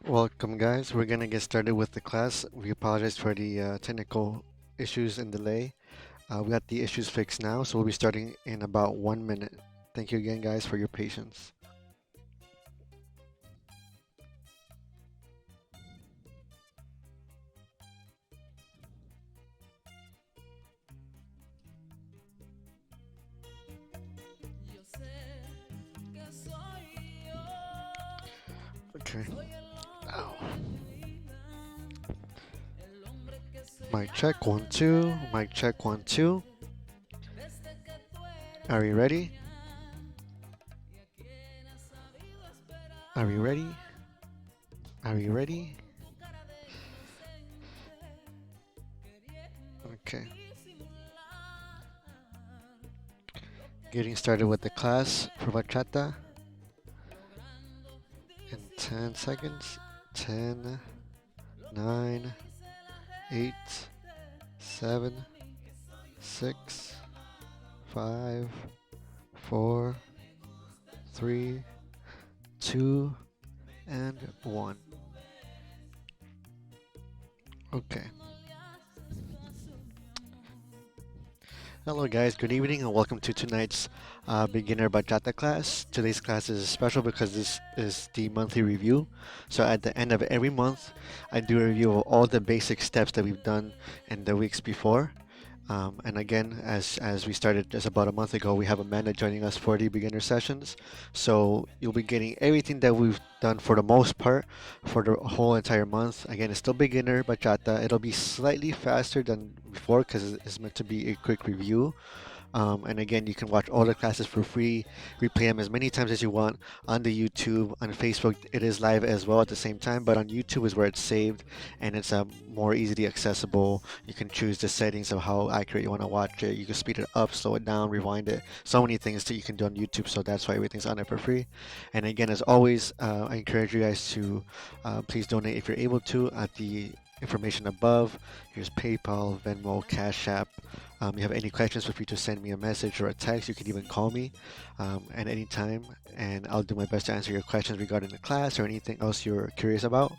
Welcome, guys. We're gonna get started with the class. We apologize for the technical issues and delay. We got the issues fixed now, so we'll be starting in about 1 minute. Thank you again, guys, for your patience. Okay. Ow. Mic check, 1, 2. Mic check, 1, 2. Are you ready? Are we ready? Are we ready? Okay. Getting started with the class for Bachata in 10 seconds. 10, 9, 8, 7, 6, 5, 4, 3, 2, and 1. Okay. Hello guys, good evening and welcome to tonight's beginner bachata class. Today's class is special because this is the monthly review. So at the end of every month, I do a review of all the basic steps that we've done in the weeks before. And again, as we started just about a month ago, we have Amanda joining us for the beginner sessions. So you'll be getting everything that we've done for the most part for the whole entire month. Again, it's still beginner bachata. It'll be slightly faster than before because it's meant to be a quick review. And again, you can watch all the classes for free, replay them as many times as you want on the YouTube. On Facebook, it is live as well at the same time, but on YouTube is where it's saved and it's more easily accessible. You can choose the settings of how accurate you want to watch it. You can speed it up, slow it down, rewind it. So many things that you can do on YouTube, so that's why everything's on there for free. And again, as always, I encourage you guys to please donate if you're able to at the information above. Here's PayPal, Venmo, Cashapp. You have any questions, feel free to send me a message or a text. You can even call me at any time, and I'll do my best to answer your questions regarding the class or anything else you're curious about.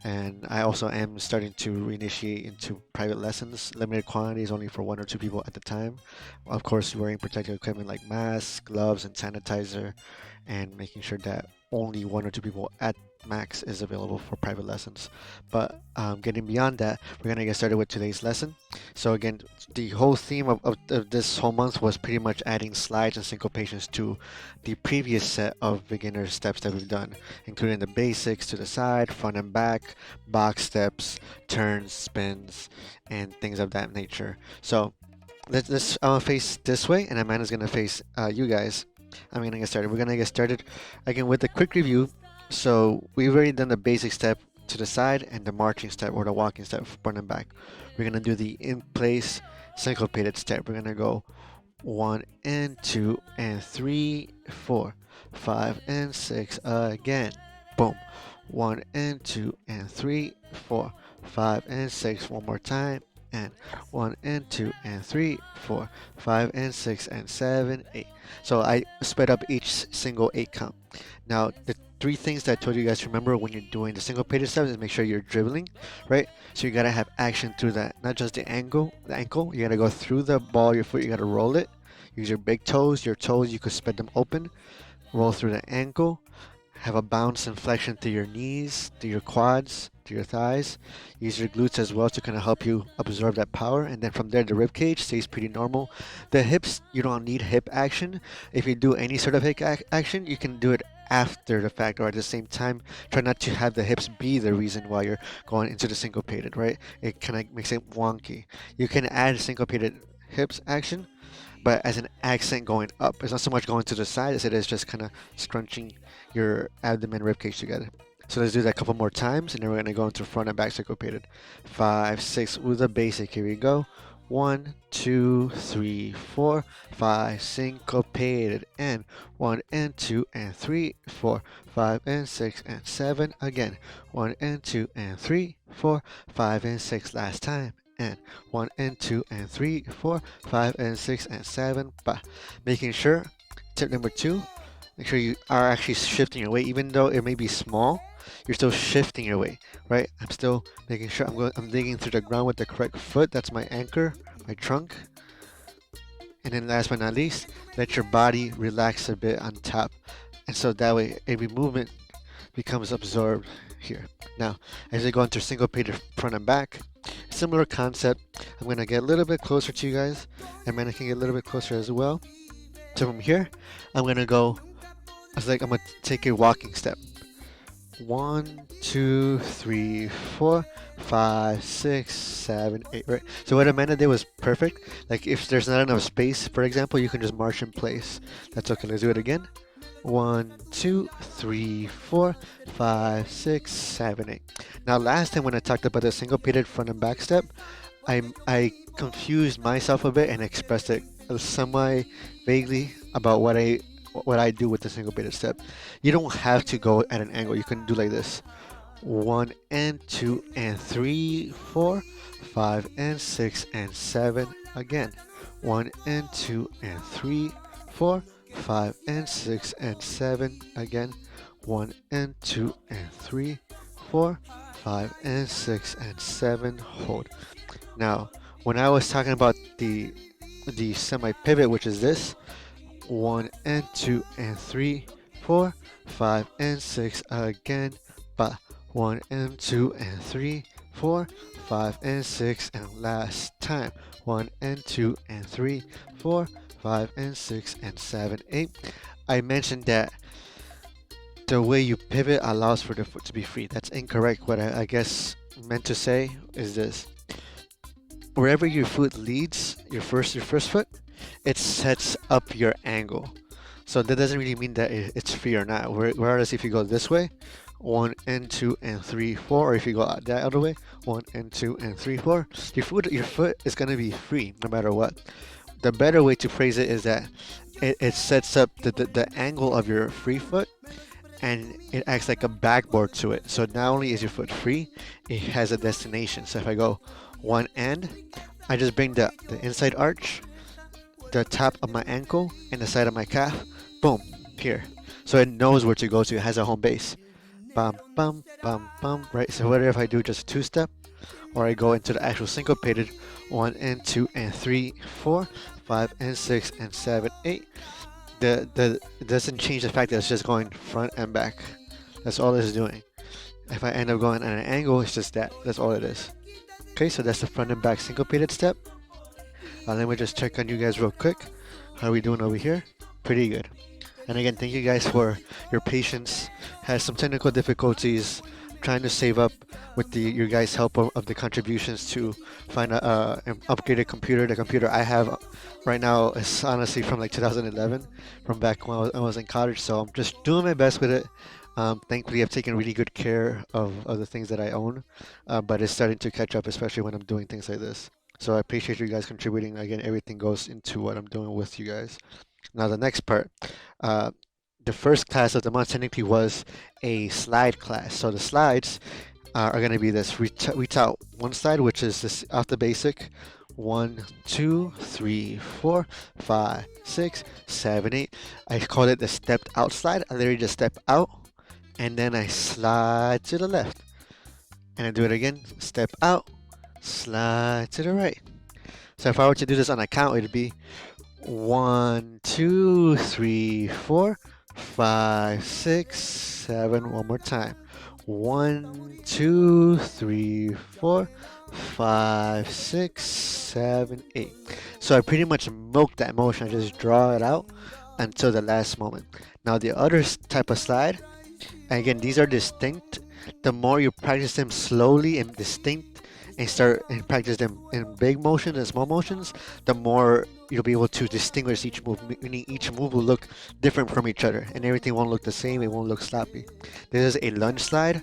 And I also am starting to reinitiate into private lessons, limited quantities, only for 1 or 2 people at the time. Of course, wearing protective equipment like masks, gloves, and sanitizer, and making sure that only 1 or 2 people at max is available for private lessons. But getting beyond that, we're going to get started with today's lesson. So again, the whole theme of this whole month was pretty much adding slides and syncopations to the previous set of beginner steps that we've done, including the basics to the side, front and back, box steps, turns, spins, and things of that nature. So let's face this way, and Amanda's going to face you guys. I'm going to get started. We're going to get started again with a quick review. So we've already done the basic step to the side and the marching step or the walking step front and back. We're going to do the in place syncopated step. We're going to go 1 and 2 and 3, 4, 5 and 6 again. Boom. 1 and 2 and 3, 4, 5 and 6 one more time. And 1 and 2 and 3, 4, 5 and 6 and 7, 8. So I sped up each single 8 count. Now the 3 things that I told you guys to remember when you're doing the syncopated steps is make sure you're dribbling, right? So you gotta have action through that, not just the ankle. You gotta go through the ball, your foot. You gotta roll it. Use your big toes. Your toes, you could spread them open. Roll through the ankle. Have a bounce and flexion through your knees, through your quads, through your thighs. Use your glutes as well to kind of help you absorb that power. And then from there, the rib cage stays pretty normal. The hips, you don't need hip action. If you do any sort of hip action, you can do it after the fact or at the same time. Try not to have the hips be the reason why you're going into the syncopated, right? It kind of makes it wonky. You can add syncopated hips action, but as an accent going up. It's not so much going to the side as it is just kind of scrunching your abdomen ribcage together. So let's do that a couple more times, and then we're going to go into front and back syncopated. 5, 6 with the basic. Here we go. 1, 2, 3, 4, 5, syncopated, and 1 and 2 and 3, 4, 5 and 6 and 7 again. 1 and 2 and 3, 4, 5 and 6 last time. And 1 and 2 and 3, 4, 5 and 6 and 7. But making sure, tip number 2, make sure you are actually shifting your weight, even though it may be small. You're still shifting your weight, right? I'm still making sure I'm digging through the ground with the correct foot. That's my anchor, my trunk. And then last but not least, let your body relax a bit on top. And so that way every movement becomes absorbed here. Now, as I go into syncopated front and back, similar concept. I'm going to get a little bit closer to you guys, and then I can get a little bit closer as well. So from here, I'm going to go, it's like I'm going to take a walking step. 1, 2, 3, 4, 5, 6, 7, 8, right? So what Amanda did was perfect. Like if there's not enough space, for example, you can just march in place. That's okay. Let's do it again. 1, 2, 3, 4, 5, 6, 7, 8. Now last time when I talked about the syncopated front and back step, I confused myself a bit and expressed it semi vaguely about what I do with the syncopated step. You don't have to go at an angle. You can do like this. 1 and 2 and 3, 4, 5 and 6 and 7 again. 1 and 2 and 3, 4, 5 and 6 and 7 again. 1 and 2 and 3, 4, 5 and 6 and 7. Hold. Now, when I was talking about the semi pivot, which is this, 1 and 2 and 3, 4, 5 and 6 again. But 1 and 2 and 3, 4, 5 and 6, and last time 1 and 2 and 3, 4, 5 and 6 and 7, 8. I mentioned that the way you pivot allows for the foot to be free. That's incorrect. What I guess meant to say is this: wherever your foot leads, your first foot, it sets up your angle. So that doesn't really mean that it's free or not. Whereas if you go this way, 1 and 2 and 3, 4, or if you go that other way, 1 and 2 and 3, 4, your foot is gonna be free no matter what. The better way to phrase it is that it sets up the angle of your free foot, and it acts like a backboard to it. So not only is your foot free, it has a destination. So if I go 1 and, I just bring the inside arch, the top of my ankle, and the side of my calf, boom, here. So it knows where to go to. It has a home base. Bum, bum, bum, bum, right? So whether if I do just a 2-step, or I go into the actual syncopated 1 and 2 and 3, 4, 5 and 6 and 7, 8, it doesn't change the fact that it's just going front and back. That's all it's doing. If I end up going at an angle, it's just that. That's all it is. Okay, so that's the front and back syncopated step. Let me just check on you guys real quick. How are we doing over here? Pretty good. And again, thank you guys for your patience. Had some technical difficulties trying to save up with your guys' help of the contributions to find an upgraded computer. The computer I have right now is honestly from like 2011, from back when I was in college. So I'm just doing my best with it. Thankfully, I've taken really good care of the things that I own, but it's starting to catch up, especially when I'm doing things like this. So I appreciate you guys contributing. Again, everything goes into what I'm doing with you guys. Now the next part, the first class of the month technically was a slide class. So the slides are going to be this. We taught one slide, which is this off the basic. 1, 2, 3, 4, 5, 6, 7, 8. I call it the stepped out slide. I literally just step out and then I slide to the left. And I do it again, step out, slide to the right. So if I were to do this on a count, it'd be 1, 2, 3, 4, 5, 6, 7. One more time. 1, 2, 3, 4, 5, 6, 7, 8. So I pretty much milk that motion. I just draw it out until the last moment. Now the other type of slide, again, these are distinct. The more you practice them slowly and distinct and start and practice them in big motions and small motions, the more you'll be able to distinguish each move, meaning each move will look different from each other, and everything won't look the same, it won't look sloppy. This is a lunge slide.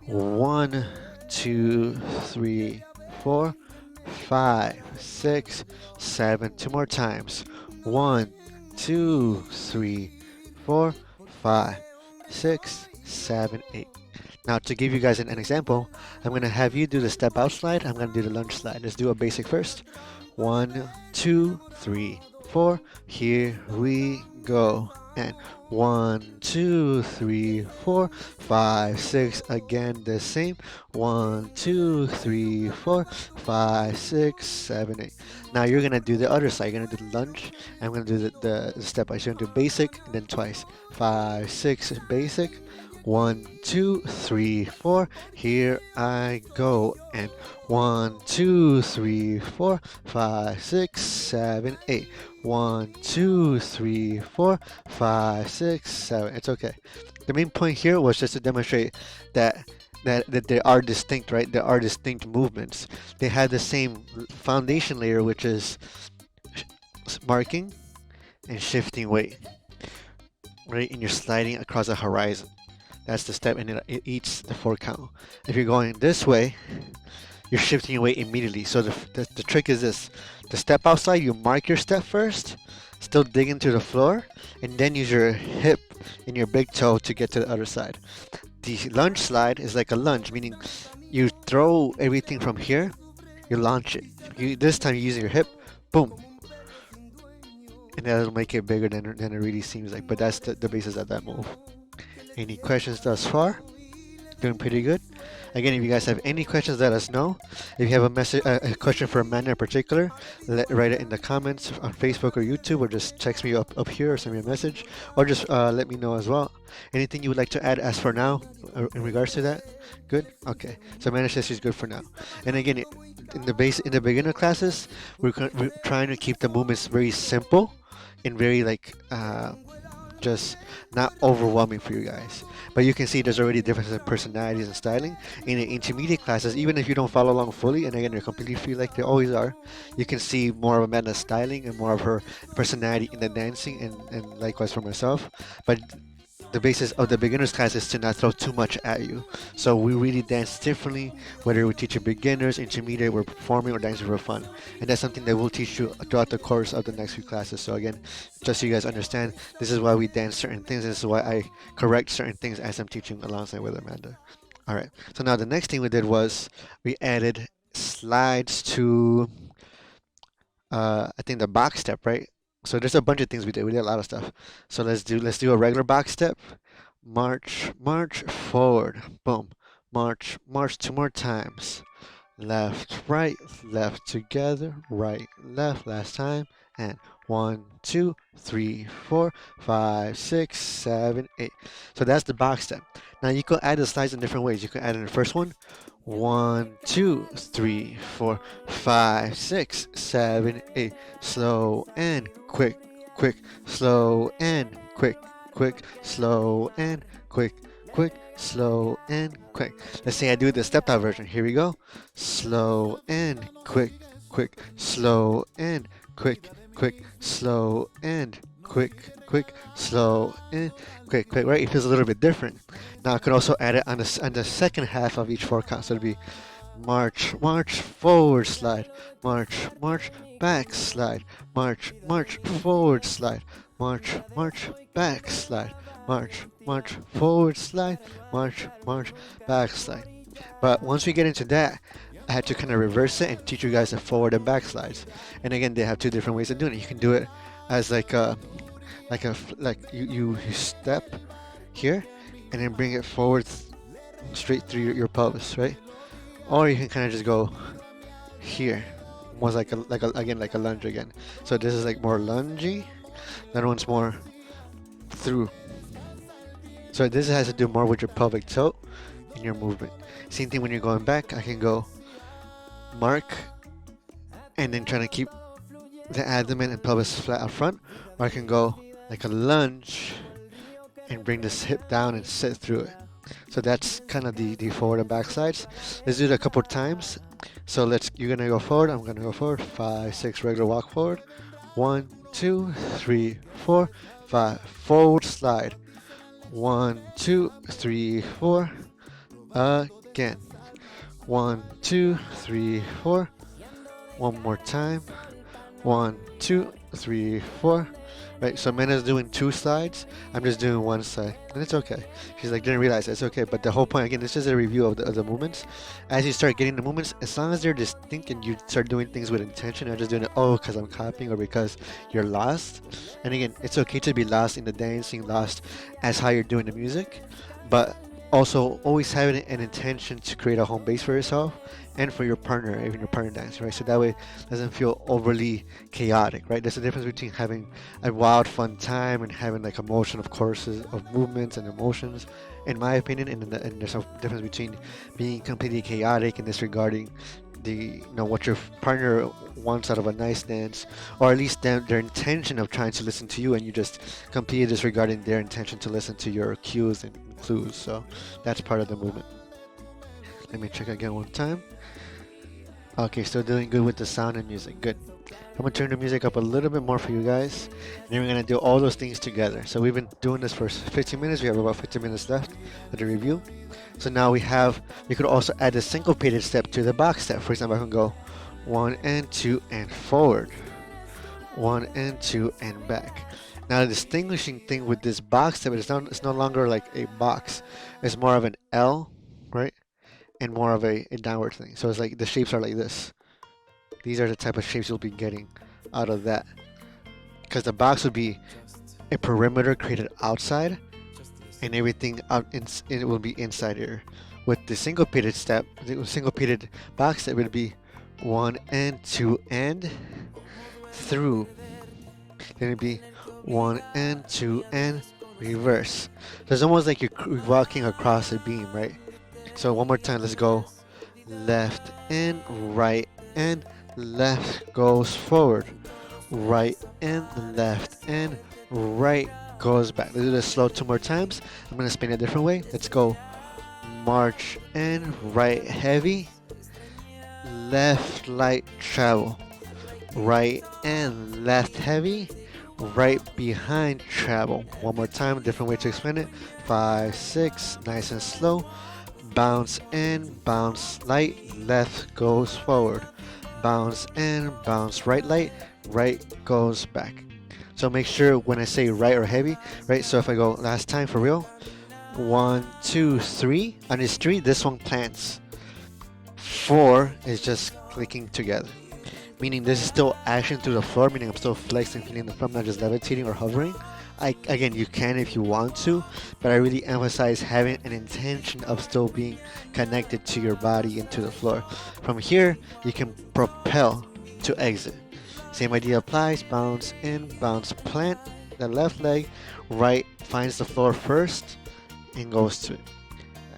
One, two, three, four, five, six, seven. Two more times. One, two, three, four, five, six, seven, eight. Now, to give you guys an example, I'm going to have you do the step out slide. I'm going to do the lunge slide. Let's do a basic first. One, two, three, four. Here we go. And one, two, three, four, five, six. Again, the same. One, two, three, four, five, six, seven, eight. Now you're gonna do the other side. You're gonna do the lunge. I'm gonna do the step. I'm gonna do basic and then twice. Five, six, basic. One, two, three, four. Here I go. And one, two, three, four, five, six, seven, eight. One, two, three, four, five, six, seven. It's okay. The main point here was just to demonstrate that they are distinct, right? There are distinct movements. They have the same foundation layer, which is marking and shifting weight, right? And you're sliding across a horizon. That's the step, and it eats the 4 count. If you're going this way, you're shifting your weight immediately. So the trick is this. The step outside, you mark your step first, still dig into the floor, and then use your hip and your big toe to get to the other side. The lunge slide is like a lunge, meaning you throw everything from here, you launch it. This time you're using your hip, boom. And that'll make it bigger than it really seems like. But that's the basis of that move. Any questions thus far? Doing pretty good. Again, if you guys have any questions, let us know. If you have a question for Amanda in particular, write it in the comments on Facebook or YouTube, or just text me up here or send me a message, or just let me know as well. Anything you would like to add as for now in regards to that? Good? Okay. So Amanda says she's good for now. And again, in the beginner classes, we're trying to keep the movements very simple and very just not overwhelming for you guys. But you can see there's already differences in personalities and styling. In the intermediate classes, even if you don't follow along fully, and again, you're completely free like they always are, you can see more of Amanda's styling and more of her personality in the dancing, and likewise for myself. But the basis of the beginners class is to not throw too much at you. So we really dance differently, whether we teach you beginners, intermediate, we're performing, or dancing for fun. And that's something that we'll teach you throughout the course of the next few classes. So again, just so you guys understand, this is why we dance certain things. This is why I correct certain things as I'm teaching alongside with Amanda. All right. So now the next thing we did was we added slides to, I think the box step, right? So there's a bunch of things we did. We did a lot of stuff. So let's do a regular box step. March, march forward. Boom. March, march 2 more times. Left, right, left together, right, left, last time. And 1, 2, 3, 4, 5, 6, 7, 8. So that's the box step. Now you can add the slides in different ways. You can add in the first one. 1, 2, 3, 4, 5, 6, 7, 8. Slow and quick, quick, slow and quick, quick, slow and quick, quick, slow and quick. Let's say I do the stepped out version. Here we go. Slow and quick, quick, slow and quick, quick, slow and quick, quick, slow and quick, quick. Right? It feels a little bit different. Now I could also add it on the second half of each 4 count. So it'll be march, march, forward slide, march, march, back slide, march, march, forward slide, march, march, back slide, march, march, forward slide, march, march, back slide. But once we get into that, I had to kind of reverse it and teach you guys the forward and back slides. And again, they have 2 different ways of doing it. You can do it as like you step here and then bring it forward straight through your pelvis, right? Or you can kind of just go here, almost like a lunge again. So this is like more lungy. That one's more through. So this has to do more with your pelvic tilt and your movement. Same thing when you're going back. I can go mark and then trying to keep the abdomen and pelvis flat up front, or I can go like a lunge and bring this hip down and sit through it. So that's kind of the forward and back slides. Let's do it a couple of times. So you're gonna go forward, I'm gonna go forward. 5, 6, regular walk forward. 1, 2, 3, 4, 5, forward slide. 1, 2, 3, 4. Again. 1, 2, 3, 4. One more time. 1, 2, 3, 4. Right, so Mena's doing 2 slides. I'm just doing 1 side, and it's okay. She's like, didn't realize it's okay. But the whole point, again, this is a review of the movements. As you start getting the movements, as long as they're distinct and you start doing things with intention, not just doing it, oh, because I'm copying or because you're lost. And again, it's okay to be lost in the dancing, lost as how you're doing the music, but also always having an intention to create a home base for yourself and for your partner, even your partner dancing, right? So that way it doesn't feel overly chaotic, right? There's a difference between having a wild, fun time and having like emotion of courses of movements and emotions, in my opinion. And there's a difference between being completely chaotic and disregarding what your partner wants out of a nice dance, or at least their intention of trying to listen to you, and you just completely disregarding their intention to listen to your cues and clues. So that's part of the movement. Let me check again one time. Okay, still doing good with the sound and music. Good. I'm gonna turn the music up a little bit more for you guys, and then we're gonna do all those things together. So we've been doing this for 15 minutes. We have about 15 minutes left of the review. So now we could also add a syncopated step to the box step. For example, I can go 1 and 2 and forward, 1 and 2 and back. Now the distinguishing thing with this box step is it's no longer like a box. It's more of an L, right? And more of a downward thing. So it's like the shapes are like this. These are the type of shapes you'll be getting out of that. Because the box would be a perimeter created outside, and everything it will be inside here. With the syncopated step, the syncopated box step would be 1 and 2 and through. Then it'd be 1 and 2 and reverse. So it's almost like you're walking across a beam, right? So one more time, let's go. Left and right and left goes forward. Right and left and right goes back. Let's do this slow 2 more times. I'm going to spin it a different way. Let's go. March and right heavy. Left light travel. Right and left heavy. Right behind travel. One more time, different way to explain it. 5, 6, nice and slow. Bounce in, bounce light, left goes forward. Bounce in, bounce right light, right goes back. So make sure when I say right or heavy, right? So if I go last time for real, 1, 2, 3. On this 3, this one plants. 4 is just clicking together. Meaning this is still action through the floor, meaning I'm still flexing, feeling the floor, I'm not just levitating or hovering. Again, you can if you want to, but I really emphasize having an intention of still being connected to your body and to the floor. From here, you can propel to exit. Same idea applies. Bounce in, bounce, plant the left leg, right finds the floor first and goes to it.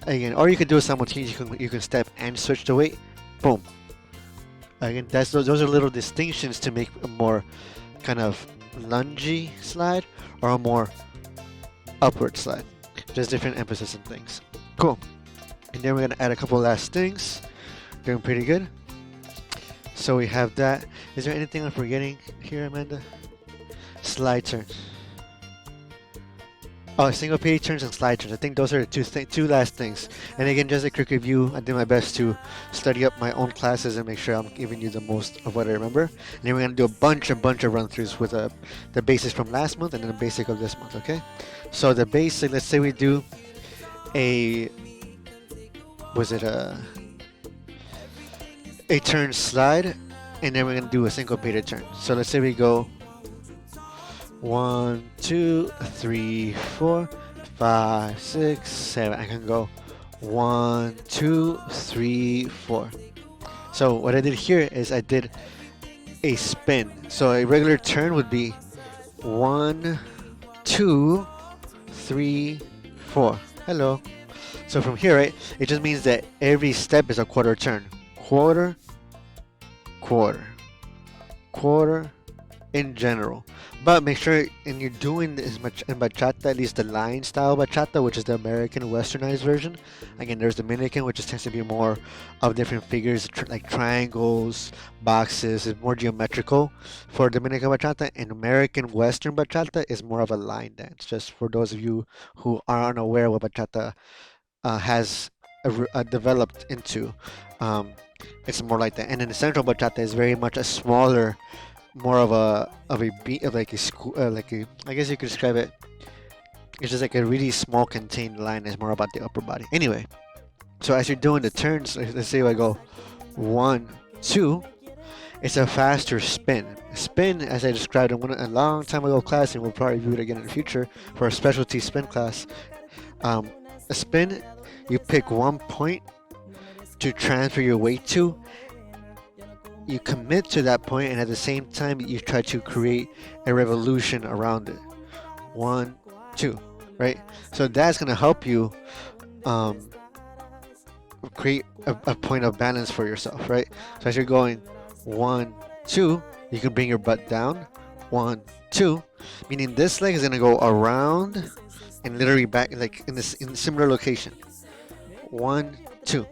Again, or you can do it simultaneously. You can step and switch the weight. Boom. Again, those are little distinctions to make a more kind of lungy slide or a more upward slide. Just different emphasis and things. Cool. And then we're gonna add a couple last things. Doing pretty good. So we have that. Is there anything I'm forgetting here, Amanda? Slide turn. Oh, single page turns and slide turns. I think those are the two last things. And again, just a quick review. I did my best to study up my own classes and make sure I'm giving you the most of what I remember. And then we're gonna do a bunch of run-throughs with the basics from last month and then the basic of this month. Okay. So the basic. Let's say we do a turn slide, and then we're gonna do a syncopated turn. So let's say we go 1, 2, 3, 4, 5, 6, 7. I can go 1, 2, 3, 4. So what I did here is I did a spin. So a regular turn would be 1, 2, 3, 4. Hello. So from here, right, it just means that every step is a quarter turn. Quarter, quarter, quarter in general. But make sure, and you're doing this much in bachata, at least the line style bachata, which is the American westernized version. Again, there's Dominican, which tends to be more of different figures, like triangles, boxes, it's more geometrical for Dominican bachata. And American western bachata is more of a line dance. Just for those of you who are unaware what bachata has developed into. Um, it's more like that. And then the central bachata is very much a smaller, more of a beat of like a school, like a, I guess you could describe it. It's just like a really small contained line. It's more about the upper body. Anyway, so as you're doing the turns, let's say I go 1, 2. It's a faster spin. Spin, as I described in a long time ago class, and we'll probably do it again in the future for a specialty spin class. A spin, you pick one point to transfer your weight to. You commit to that point, and at the same time, you try to create a revolution around it. 1, 2, right? So that's gonna help you um, create a point of balance for yourself, right? So as you're going 1, 2, you can bring your butt down. 1, 2, meaning this leg is gonna go around and literally back, like in similar location. 1, 2.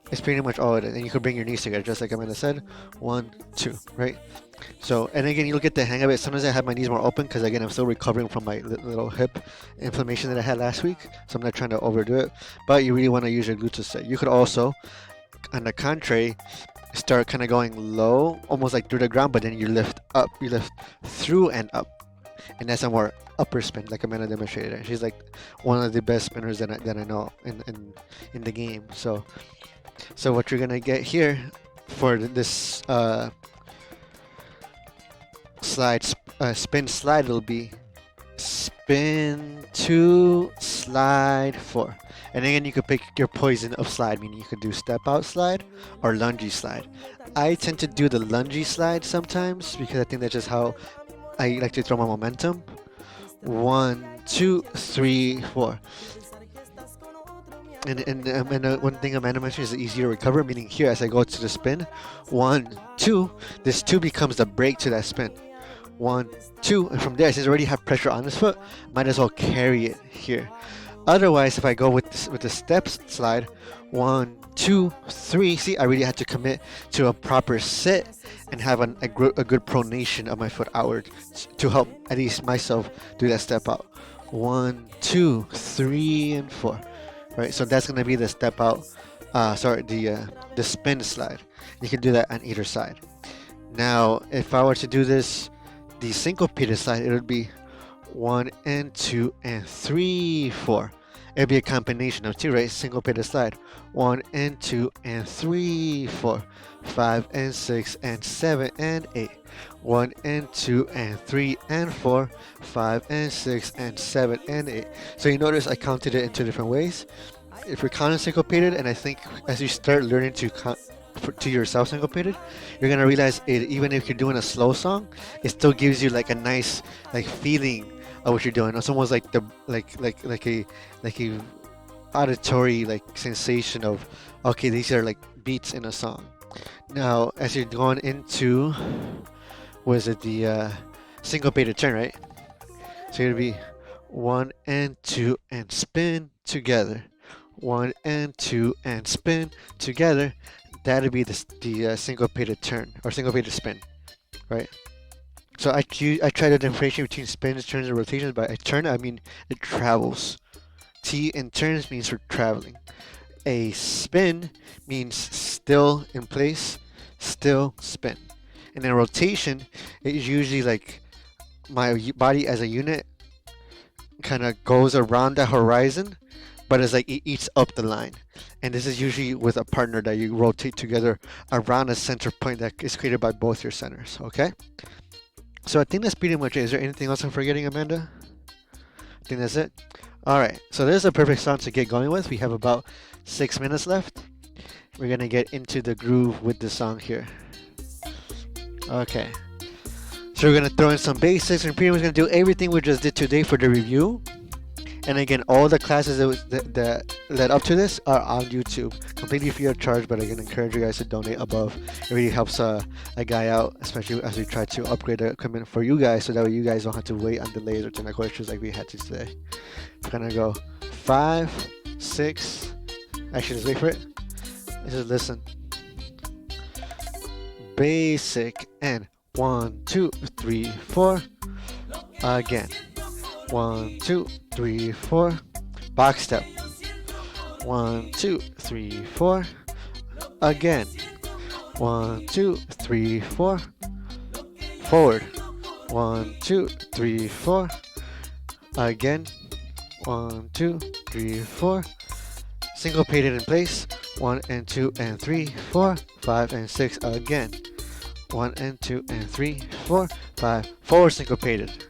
It's pretty much all it is, and you can bring your knees together, just like Amanda said. 1, 2, right? So, and again, you'll get the hang of it. Sometimes I have my knees more open because, again, I'm still recovering from my little hip inflammation that I had last week. So I'm not trying to overdo it. But you really want to use your glutes to set. You could also, on the contrary, start kind of going low, almost like through the ground, but then you lift up. You lift through and up. And that's a more upper spin, like Amanda demonstrated. She's like one of the best spinners that I know in the game. So what you're gonna get here for this spin slide will be spin 2, slide 4. And again, you could pick your poison of slide, meaning you could do step out slide or lungy slide. I tend to do the lungy slide sometimes because I think that's just how I like to throw my momentum. 1, 2, 3, 4. And one thing Amanda mentioned is easier to recover, meaning here as I go to the spin, 1, 2, this 2 becomes the break to that spin. 1, 2, and from there, since I already have pressure on this foot, might as well carry it here. Otherwise, if I go with the steps slide, 1, 2, 3, see, I really had to commit to a proper sit and have a good pronation of my foot outward to help at least myself do that step out. 1, 2, 3, and 4. Right, so that's gonna be the step out. The spin slide. You can do that on either side. Now, if I were to do this, the syncopated slide, it would be 1 and 2 and 3, 4. It'd be a combination of 2, right? Syncopated slide. 1 and 2 and 3, 4, 5 and 6 and 7 and 8. 1 and 2 and 3 and 4, 5 and 6 and 7 and 8. So you notice I counted it in 2 different ways. If you're counting syncopated, and I think as you start learning to count to yourself syncopated, you're gonna realize it. Even if you're doing a slow song, it still gives you like a nice like feeling of what you're doing. It's almost like the like a auditory like sensation of, okay, these are like beats in a song. Now, as you're going into, was it the syncopated turn, right? So it'll be 1 and 2 and spin together. 1 and 2 and spin together. That'll be the syncopated turn or syncopated spin, right? So I try to differentiate between spins, turns, and rotations. By a turn, I mean it travels. T in turns means for traveling. A spin means still in place, still spin. And then rotation is usually like my body as a unit kind of goes around the horizon, but it's like it eats up the line. And this is usually with a partner that you rotate together around a center point that is created by both your centers, okay? So I think that's pretty much it. Is there anything else I'm forgetting, Amanda? I think that's it. All right, so there's a perfect song to get going with. We have about 6 minutes left. We're gonna get into the groove with the song here. Okay. So we're gonna throw in some basics and pretty much gonna do everything we just did today for the review. And again, all the classes that led up to this are on YouTube, completely free of charge. But again, encourage you guys to donate above. It really helps a guy out, especially as we try to upgrade the equipment for you guys, so that way you guys don't have to wait on delays or technical issues like we had to today. We're gonna go 5, 6. Actually, let's wait for it. Let's just listen. Basic and 1, 2, 3, 4. Again. 1, 2, 3, 4. Box step. 1, 2, 3, 4. Again. 1, 2, 3, 4. Forward. 1, 2, 3, 4. Again. 1, 2, 3, 4. Syncopated in place. 1 and 2 and 3, 4, 5 and 6 again. 1 and 2 and 3, 4, 5. Forward syncopated.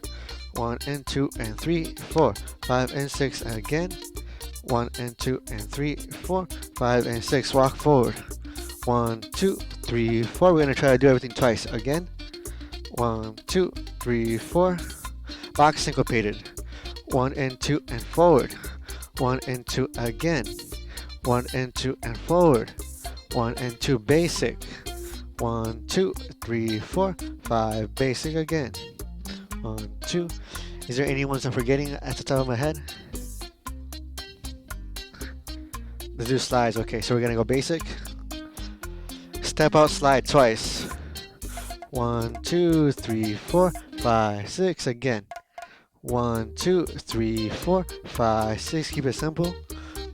1 and 2 and 3, 4, 5 and 6 again. 1 and 2 and 3, 4, 5 and 6. Walk forward. 1, 2, 3, 4. We're gonna try to do everything twice again. 1, 2, 3, 4. Box syncopated. 1 and 2 and forward. 1 and 2 again. 1 and 2 and forward. 1 and 2 basic. 1, 2, 3, 4, 5 basic again. 1, 2. Is there any ones I'm forgetting at the top of my head? Let's do slides. Okay, so we're gonna go basic. Step out slide twice. 1, 2, 3, 4, 5, 6 again. 1, 2, 3, 4, 5, 6. Keep it simple.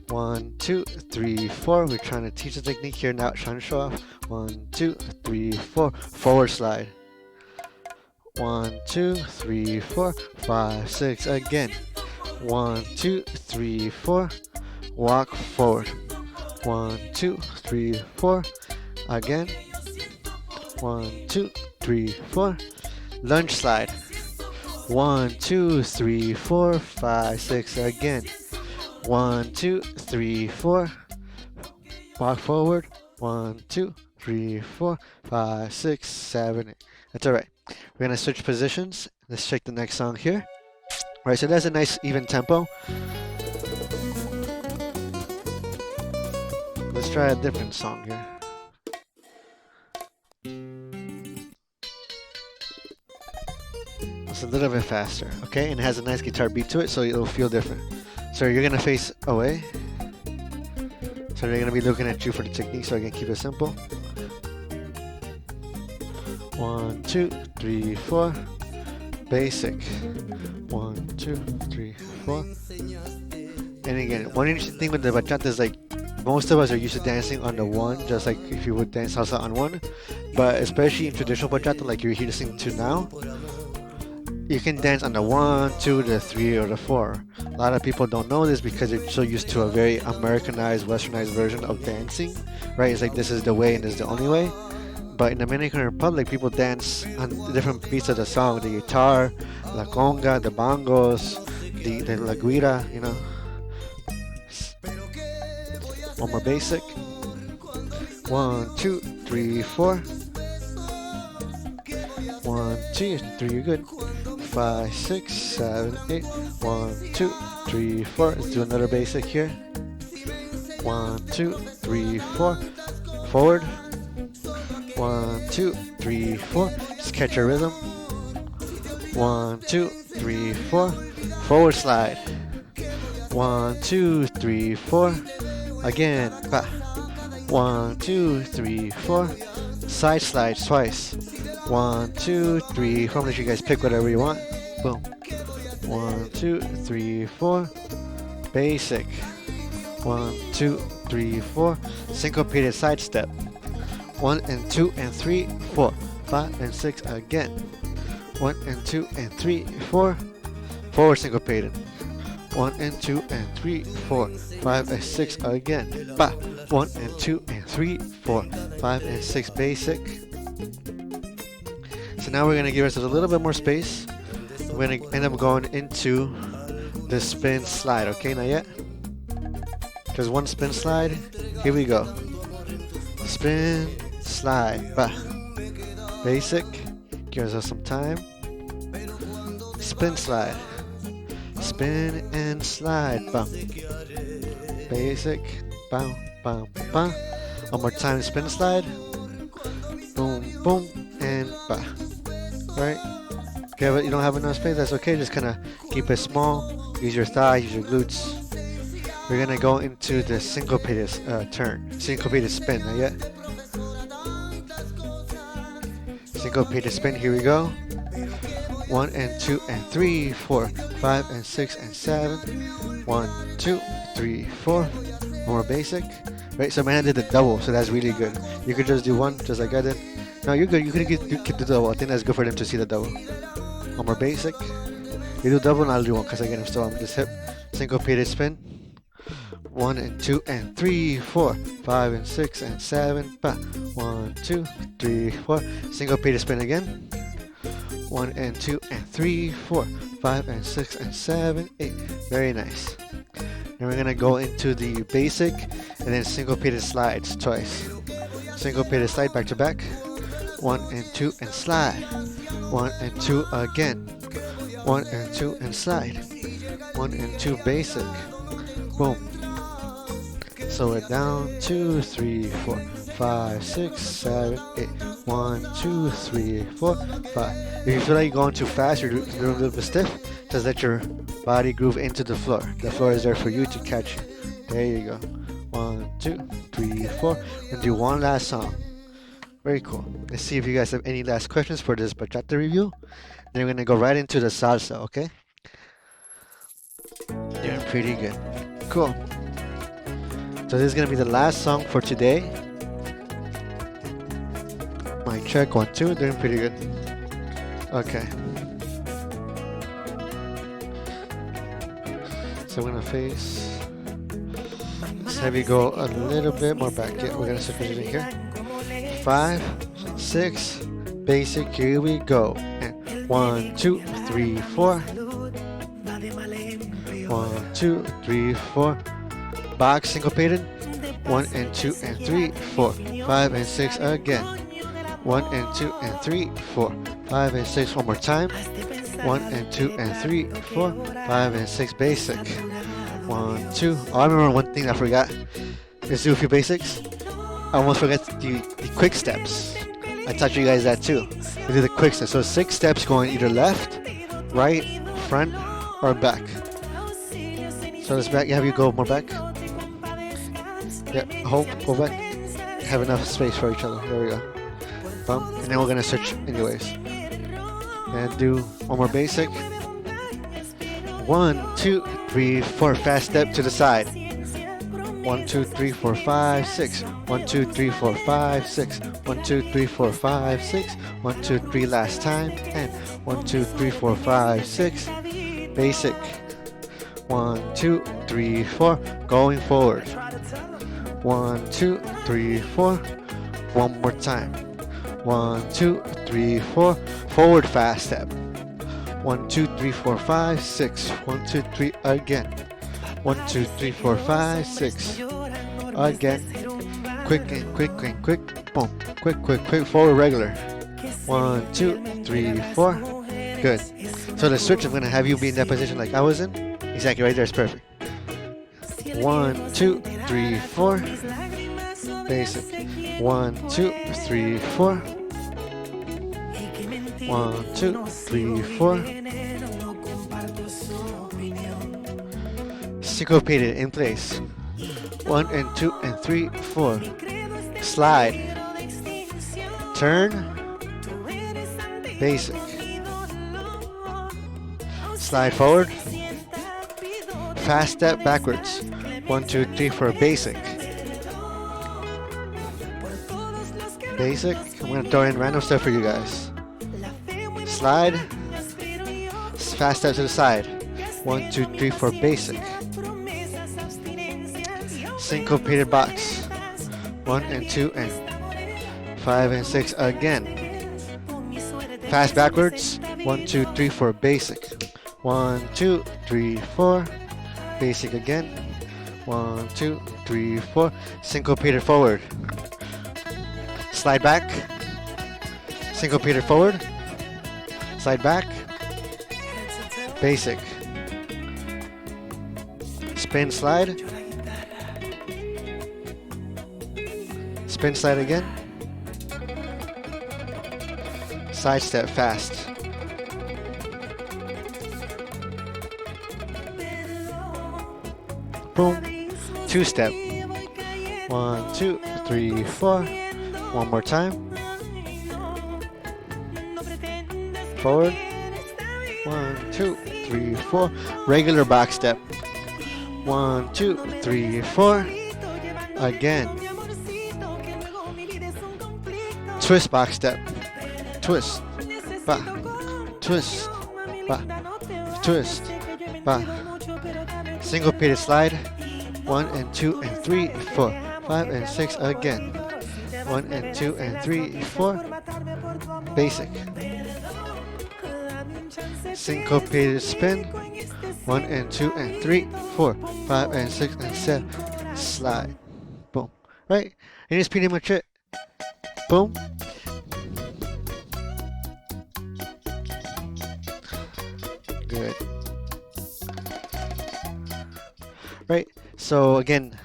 1, 2, 3, 4. We're trying to teach the technique here, not trying to show off. 1, 2, 3, 4. Forward slide. 1, 2, 3, 4, 5, 6 again. 1, 2, 3, 4. Walk forward. 1, 2, 3, 4. Again. 1, 2, 3, 4. Lunge slide. 1, 2, 3, 4, 5, 6 again. 1, 2, 3, 4. Walk forward. 1, 2, 3, 4, 5, 6, 7, 8. That's alright. We're gonna switch positions. Let's check the next song here. Alright, so that's a nice even tempo. Let's try a different song here. It's a little bit faster, okay? And it has a nice guitar beat to it, so it'll feel different. So you're gonna face away. So they're gonna be looking at you for the technique, so I can keep it simple. 1, 2, 3, 4. Basic. 1, 2, 3, 4. And again, one interesting thing with the bachata is like most of us are used to dancing on the one, just like if you would dance salsa on one. But especially in traditional bachata, like you're here listening to now, you can dance on the 1, 2, the 3, or the 4. A lot of people don't know this because they're so used to a very Americanized, westernized version of dancing, right? It's like this is the way and this is the only way. But in the Dominican Republic, people dance on different beats of the song: the guitar, la conga, the bongos, the la guira, you know. One more basic. 1, 2, 3, 4. 1, 2, 3, you're good. 5, 6, 7, 8. 1, 2, 3, 4. Let's do another basic here. 1, 2, 3, 4. Forward. 1, 2, 3, 4. Just catch your rhythm. 1, 2, 3, 4. Forward slide. 1, 2, 3, 4. Again. 1, 2, 3, 4. Side slide twice. 1, 2, 3, 4. Let you guys pick whatever you want. Boom. 1, 2, 3, 4. Basic. 1, 2, 3, 4. Syncopated side step. 1 and 2 and 3, 4, 5 and 6 again. 1 and 2 and 3, 4. Forward syncopated. 1 and 2 and 3, 4, 5 and 6 again. 1 and 2 and 3, 4, 5 and 6 basic. So now we're gonna give ourselves a little bit more space. We're gonna end up going into the spin slide. Okay, not yet. Just one spin slide. Here we go. Spin slide. Basic. Gives us some time. Spin slide. spin and slide, bum. Basic, bum, bum, bum. One more time, spin and slide. Boom, boom, and ba. Right? Okay, but you don't have enough space, that's okay. Just kind of keep it small. Use your thighs, use your glutes. We're gonna go into the syncopated turn. Syncopated spin, not yet. Syncopated spin, here we go. 1 and 2 and 3, 4, 5 and 6 and 7. 1, 2, 3, 4. More basic. Right, so man, I did the double, so that's really good. You could just do one, just like I did. No, you're good. You could keep the double. I think that's good for them to see the double. One more basic. You do double, and I'll do one because again, I'm still on this hip. Syncopated spin. 1 and 2 and 3, 4, 5 and 6 and 7. 1, 2, 3, 4. Syncopated spin again. 1 and 2 and 3, 4, 5 and 6 and 7, 8. Very nice. Then we're gonna go into the basic and then syncopated slides twice. Syncopated slide back to back. 1 and 2 and slide. 1 and 2 again. 1 and 2 and slide. 1 and 2 basic. Boom. So we're down 2, 3, 4, 5, 6, 7, 8. 1, 2, 3, 4, 5. If you feel like you're going too fast, you're doing a little bit stiff, just let your body groove into the floor. The floor is there for you to catch. There you go. 1, 2, 3, 4. We're gonna do one last song. Very cool. Let's see if you guys have any last questions for this bachata review. Then we're gonna go right into the salsa, okay? Doing pretty good. Cool. So this is gonna be the last song for today. Mic check, 1, 2, doing pretty good. Okay. So I'm gonna face. Let's have you go a little bit more back. Yeah, we're gonna switch position here. 5, 6, basic, here we go. And 1, 2, 3, 4. 1, 2, 3, 4. Box syncopated. 1 and 2 and 3, 4, 5 and 6 again. 1 and 2 and 3, 4, 5 and 6. One more time. 1 and 2 and 3, 4, 5 and 6 basic. 1, 2. Oh, I remember one thing I forgot. Let's do a few basics. I almost forgot the quick steps. I taught you guys that too. We do the quick steps. So 6 steps going either left, right, front, or back. So let's have you go more back. Yeah, hold, go back. Have enough space for each other. There we go. Bump, and then we're gonna switch anyways. And do one more basic. 1, 2, 3, 4. Fast step to the side. 1, 2, 3, 4, 5, 6. 1, 2, 3, 4, 5, 6. 1, 2, 3, 4, 5, 6. 1, 2, 3 last time. And 1, 2, 3, 4, 5, 6. Basic. 1, 2, 3, 4. Going forward. 1, 2, 3, 4. One more time. 1, 2, 3, 4. Forward fast step. 1, 2, 3, 4, 5, 6. 1, 2, 3 again. 1, 2, 3, 4, 5, 6. Again. Quick and quick and quick. Boom. Quick, quick, quick. Forward regular. 1, 2, 3, 4. Good. So the switch, I'm gonna have you be in that position like I was in. Exactly, right there is perfect. 1, 2, 3, 4. Basic. 1, 2, 3, 4. 1, 2, 3, 4. Syncopated in place. 1 and 2 and 3, 4. Slide. Turn. Basic. Slide forward. Fast step backwards. 1, 2, 3, 4. Basic. Basic. I'm gonna throw in random stuff for you guys. Slide. Fast step to the side. 1, 2, 3, 4. Basic. Syncopated box. 1 and 2 and 5 and 6 again. Fast backwards. 1, 2, 3, 4. Basic. 1, 2, 3, 4. Basic again. 1, 2, 3, 4. Syncopated forward. Slide back. Syncopated forward. Slide back. Basic. spin slide, spin slide again, side step fast, boom, two step, 1, 2, 3, 4, one more time, forward, 1, 2, 3, 4, regular back step, 1, 2, 3, 4, again, twist back step, twist, back, twist, back, twist, back, syncopated slide, 1 and 2 and 3, 4, 5 and 6 again, 1 and 2 and 3, 4, basic, syncopated spin, 1 and 2 and 3, 4, 5 and 6 and 7, slide, boom, right? And it's pretty much it, boom. Good. Right. So again,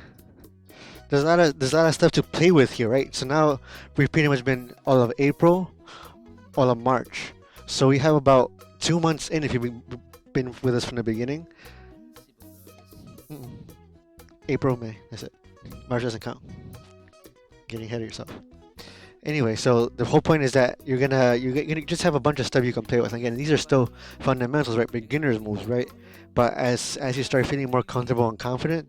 there's a lot of stuff to play with here, right? So now we've pretty much been all of April, all of March. So we have about 2 months in if you've been with us from the beginning. April, May, that's it. March doesn't count. Getting ahead of yourself. Anyway, so the whole point is that you're gonna just have a bunch of stuff you can play with. Again, these are still fundamentals, right? Beginners moves, right? But as you start feeling more comfortable and confident,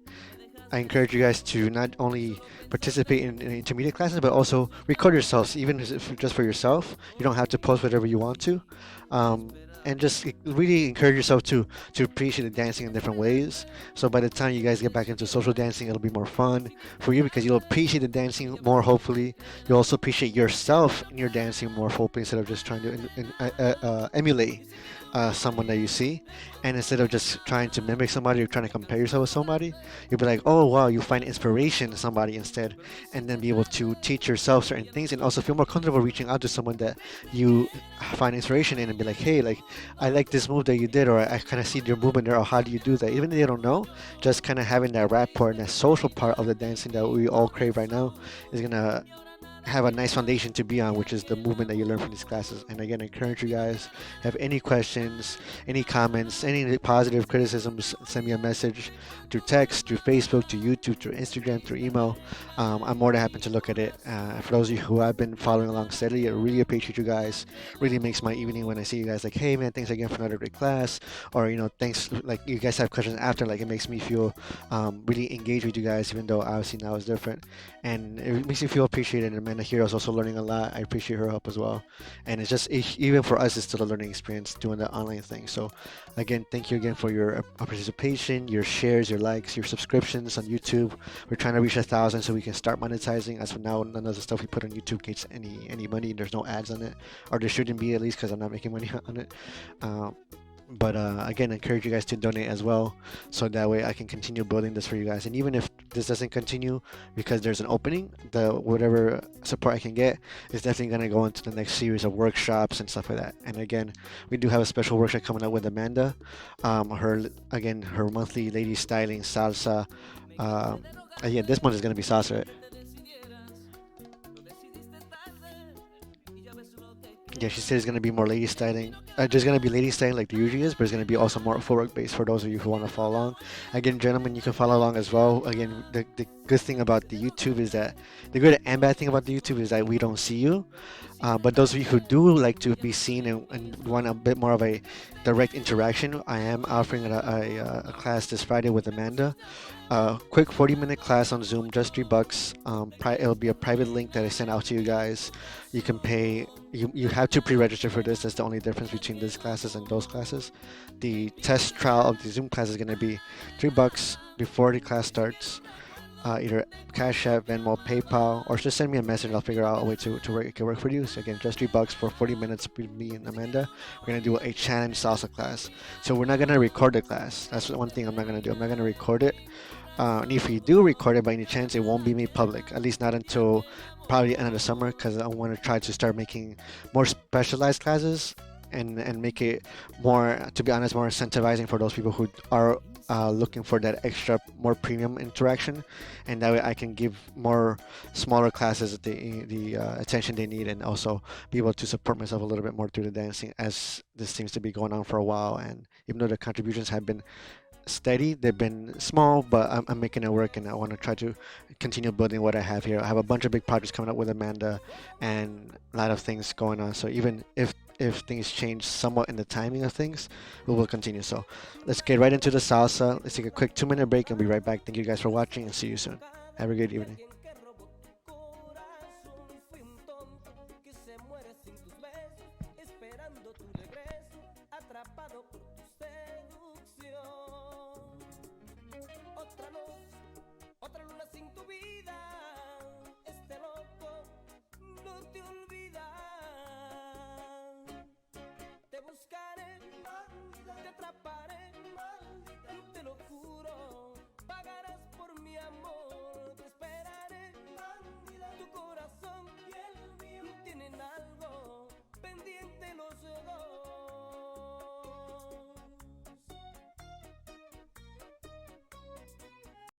I encourage you guys to not only participate in intermediate classes, but also record yourselves, even if just for yourself. You don't have to post whatever you want to. And just really encourage yourself to appreciate the dancing in different ways. So by the time you guys get back into social dancing, it'll be more fun for you because you'll appreciate the dancing more. Hopefully, you'll also appreciate yourself in your dancing more. Hopefully, instead of just trying to emulate someone that you see, and instead of just trying to mimic somebody or trying to compare yourself with somebody, you'll be like, oh wow, you find inspiration in somebody instead, and then be able to teach yourself certain things and also feel more comfortable reaching out to someone that you find inspiration in and be like, hey, like I like this move that you did, or I kind of see your movement there, or how do you do that? Even if they don't know, just kind of having that rapport and that social part of the dancing that we all crave right now is gonna have a nice foundation to be on, which is the movement that you learn from these classes. And again, I encourage you guys, have any questions, any comments, any positive criticisms, send me a message through text, through Facebook, through YouTube, through Instagram, through email. I'm more than happy to look at it. For those of you who have been following along steadily, I really appreciate you guys. Really makes my evening when I see you guys like, hey man, thanks again for another great class, or thanks, like you guys have questions after, like it makes me feel really engaged with you guys, even though obviously now is different, and it makes me feel appreciated. And Amanda here is also learning a lot. I appreciate her help as well, and it's just even for us, it's still a learning experience doing the online thing. So again, thank you again for your participation, your shares, your likes, your subscriptions on YouTube. We're trying to reach 1,000 so we can start monetizing. As for now, none of the stuff we put on YouTube gets any money. There's no ads on it, or there shouldn't be, at least, because I'm not making money on it. But again, I encourage you guys to donate as well, so that way I can continue building this for you guys. And even if this doesn't continue because there's an opening, whatever support I can get is definitely going to go into the next series of workshops and stuff like that. And again, we do have a special workshop coming up with Amanda. Her monthly lady styling salsa. Yeah, this month is going to be salsa, right? Yeah, she said it's going to be more lady styling. There's going to be lady styling like the usually is, but it's going to be also more footwork based for those of you who want to follow along. Again, gentlemen, you can follow along as well. Again, the good thing about the YouTube is that, the good and bad thing about the YouTube is that we don't see you. But those of you who do like to be seen and want a bit more of a direct interaction, I am offering a class this Friday with Amanda. Quick 40-minute class on Zoom, just $3. It'll be a private link that I send out to you guys. You can pay. You have to pre-register for this. That's the only difference between these classes and those classes. The test trial of the Zoom class is going to be $3 before the class starts. Either Cashapp, Venmo, PayPal, or just send me a message and I'll figure out a way to work, it can work for you. So again, just $3 for 40 minutes with me and Amanda. We're going to do a challenge salsa class. So we're not going to record the class. That's the one thing I'm not going to do. I'm not going to record it. And if we do record it by any chance, it won't be made public, at least not until probably the end of the summer, because I want to try to start making more specialized classes and make it more, to be honest, more incentivizing for those people who are looking for that extra, more premium interaction, and that way I can give more smaller classes the attention they need, and also be able to support myself a little bit more through the dancing, as this seems to be going on for a while. And even though the contributions have been steady. They've been small, but I'm making it work, and I want to try to continue building what I have here. I have a bunch of big projects coming up with Amanda, and a lot of things going on. So even if things change somewhat in the timing of things, we will continue. So let's get right into the salsa. Let's take a quick 2 minute break and be right back. Thank you guys for watching, and see you soon. Have a good evening. Otra luna sin tu vida.